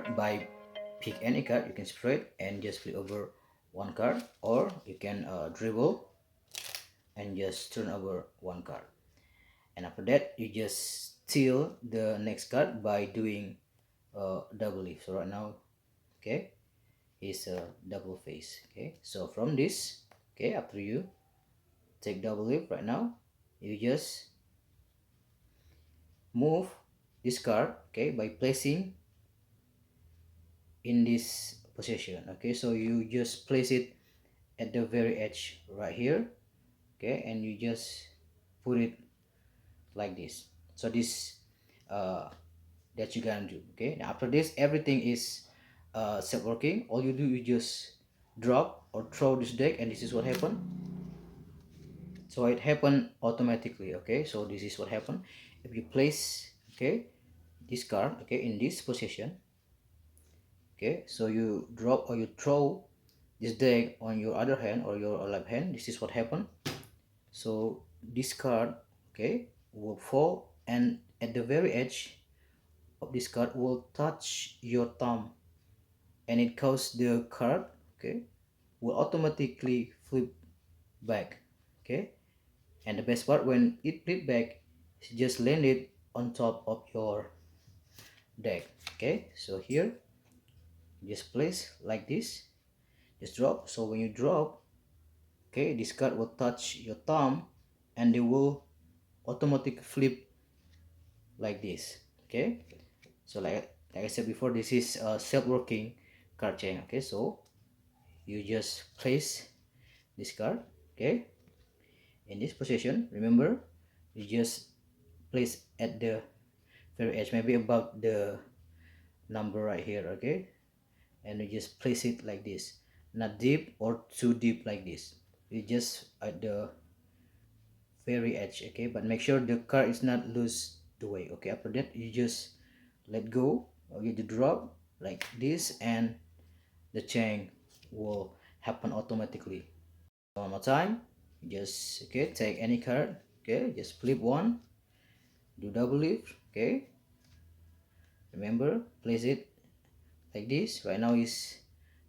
card by pick any card. You can spread and just flip over one card, or you can dribble and just turn over one card. And after that, you just steal the next card by doing double leaf. So right now, okay, is a double face. Okay, so from this, okay, after you take double leaf right now, you just move this card, okay, by placing in this position. Okay, so you just place it at the very edge right here, okay, and you just put it like this. So this that you gonna do. Okay, now after this, everything is set working. All you do is just drop or throw this deck, and this is what happened. So it happened automatically. Okay, so this is what happened if you place, okay, this card, okay, in this position. Okay, so you drop or you throw this deck on your other hand or your left hand. This is what happened. So this card, okay, will fall, and at the very edge of this card will touch your thumb, and it causes the card, okay, will automatically flip back. Okay, and the best part, when it flip back, it just land it on top of your deck. Okay, so here just place like this, just drop. So when you drop, okay, this card will touch your thumb, and they will automatically flip like this. Okay, so like I said before, this is a self-working card chain. Okay, so you just place this card, okay, in this position. Remember, you just place at the very edge, maybe about the number right here. Okay, and you just place it like this, not deep or too deep like this. You just at the very edge. Okay, but make sure the card is not loose the way. Okay, after that, you just let go, or you drop like this, and the chain will happen automatically. One more time, just, okay, take any card, okay, just flip one, do double leaf. Okay, remember, place it like this. Right now is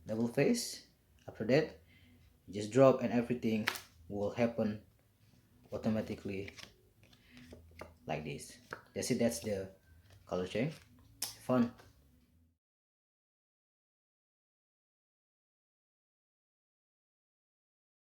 double face. After that, just drop, and everything will happen automatically like this. That's it. That's the color change. Fun.